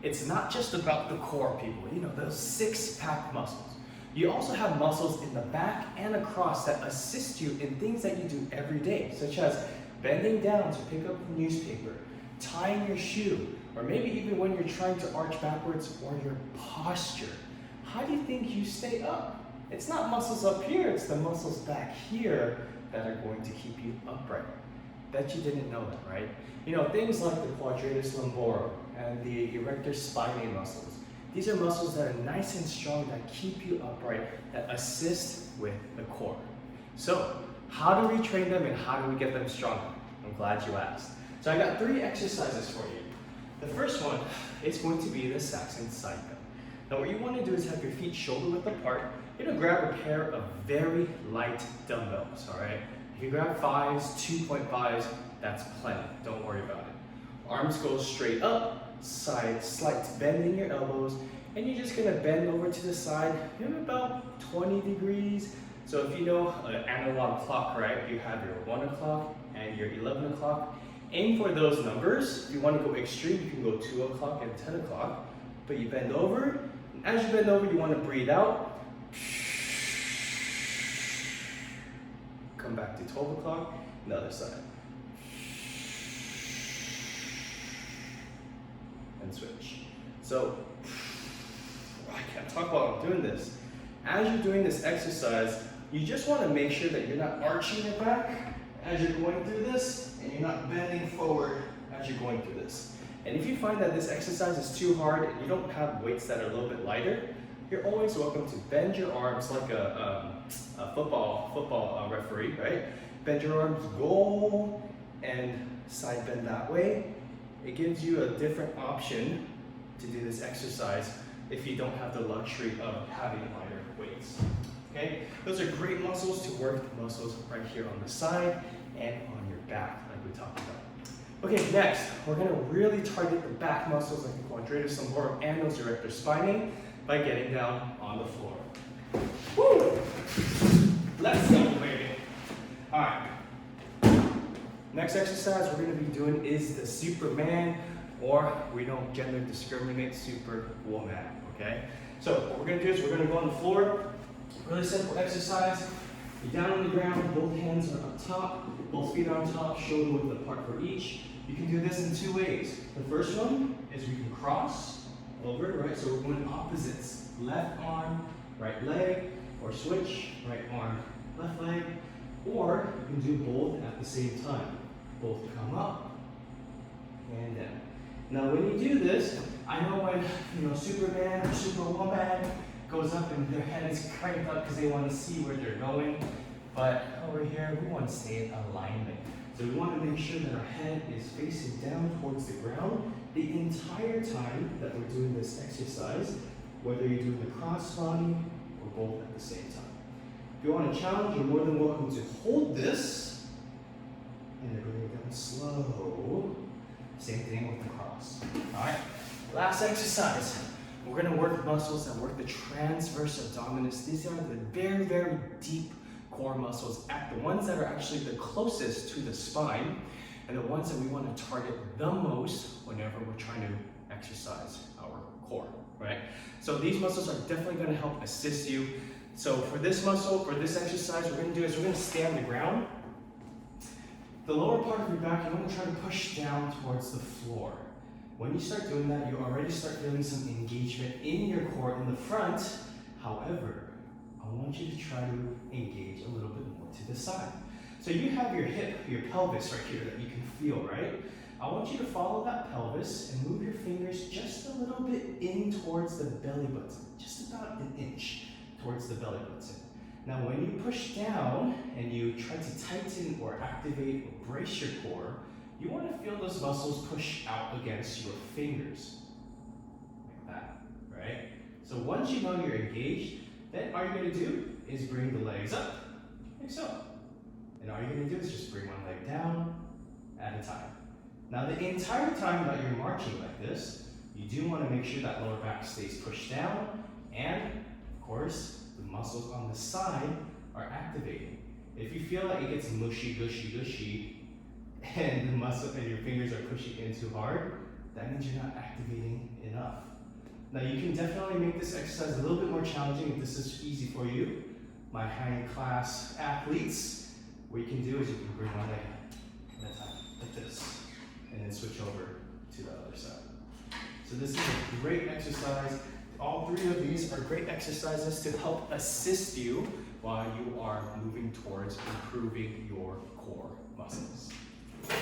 it's not just about the core, people. You know, those six-pack muscles. You also have muscles in the back and across that assist you in things that you do every day, such as bending down to pick up the newspaper, tying your shoe, or maybe even when you're trying to arch backwards, or your posture. How do you think you stay up? It's not muscles up here, it's the muscles back here that are going to keep you upright. Bet you didn't know that, right? You know, things like the quadratus lumborum and the erector spinae muscles. These are muscles that are nice and strong that keep you upright, that assist with the core. So, how do we train them and how do we get them stronger? I'm glad you asked. So I got 3 exercises for you. The first one is going to be the Saxon side bend. Now what you want to do is have your feet shoulder width apart. You're going to grab a pair of very light dumbbells, all right? If you grab 5s, 2.5s, that's plenty. Don't worry about it. Arms go straight up, side slight bend in your elbows, and you're just going to bend over to the side, maybe about 20 degrees. So if you know an analog clock, right, you have your 1 o'clock and your 11 o'clock. Aim for those numbers. If you want to go extreme, you can go 2 o'clock and 10 o'clock. But you bend over, and as you bend over, you want to breathe out. Come back to 12 o'clock, the other side. And switch. So, I can't talk while I'm doing this. As you're doing this exercise, you just want to make sure that you're not arching your back as you're going through this, and you're not bending forward as you're going through this. And if you find that this exercise is too hard and you don't have weights that are a little bit lighter, you're always welcome to bend your arms like a football referee, right? Bend your arms, go, and side bend that way. It gives you a different option to do this exercise if you don't have the luxury of having lighter weights. Okay, those are great muscles to work the muscles right here on the side and on your back, like we talked about. Okay, next, we're gonna really target the back muscles like the quadratus lumborum and those erector spinae by getting down on the floor. Woo! Let's go, baby. All right. Next exercise we're gonna be doing is the Superman, or we don't gender discriminate, Superwoman, okay? So what we're gonna do is we're gonna go on the floor. Really simple exercise. You're down on the ground, both hands are up top, both feet are on top, shoulder width apart for each. You can do this in 2 ways. The first one is we can cross over, right? So we're going opposites. Left arm, right leg, or switch, right arm, left leg. Or you can do both at the same time. Both come up and down. Now when you do this, I know when Superman or Superwoman goes up and their head is cranked up because they want to see where they're going. But over here, we want to stay in alignment. So we want to make sure that our head is facing down towards the ground the entire time that we're doing this exercise, whether you're doing the cross body or both at the same time. If you want to challenge, you're more than welcome to hold this and then bring it down slow. Same thing with the cross. All right, last exercise. We're going to work muscles that work the transverse abdominis. These are the very, very deep core muscles, the ones that are actually the closest to the spine, and the ones that we want to target the most whenever we're trying to exercise our core, right? So these muscles are definitely going to help assist you. So for this muscle, for this exercise, we're going to do is we're going to stay on the ground. The lower part of your back, you want to try to push down towards the floor. When you start doing that, you already start feeling some engagement in your core in the front. However, I want you to try to engage a little bit more to the side. So you have your hip, your pelvis right here that you can feel, right? I want you to follow that pelvis and move your fingers just a little bit in towards the belly button, just about an inch towards the belly button. Now when you push down and you try to tighten or activate or brace your core, you want to feel those muscles push out against your fingers, like that, right? So once you know you're engaged, then all you're going to do is bring the legs up, like so. And all you're going to do is just bring one leg down at a time. Now the entire time that you're marching like this, you do want to make sure that lower back stays pushed down, and of course, the muscles on the side are activating. If you feel like it gets mushy, gushy, and the muscle and your fingers are pushing in too hard, that means you're not activating enough. Now you can definitely make this exercise a little bit more challenging if this is easy for you. My high class athletes, what you can do is you can bring one leg at a time, like this, and then switch over to the other side. So this is a great exercise. All three of these are great exercises to help assist you while you are moving towards improving your core muscles.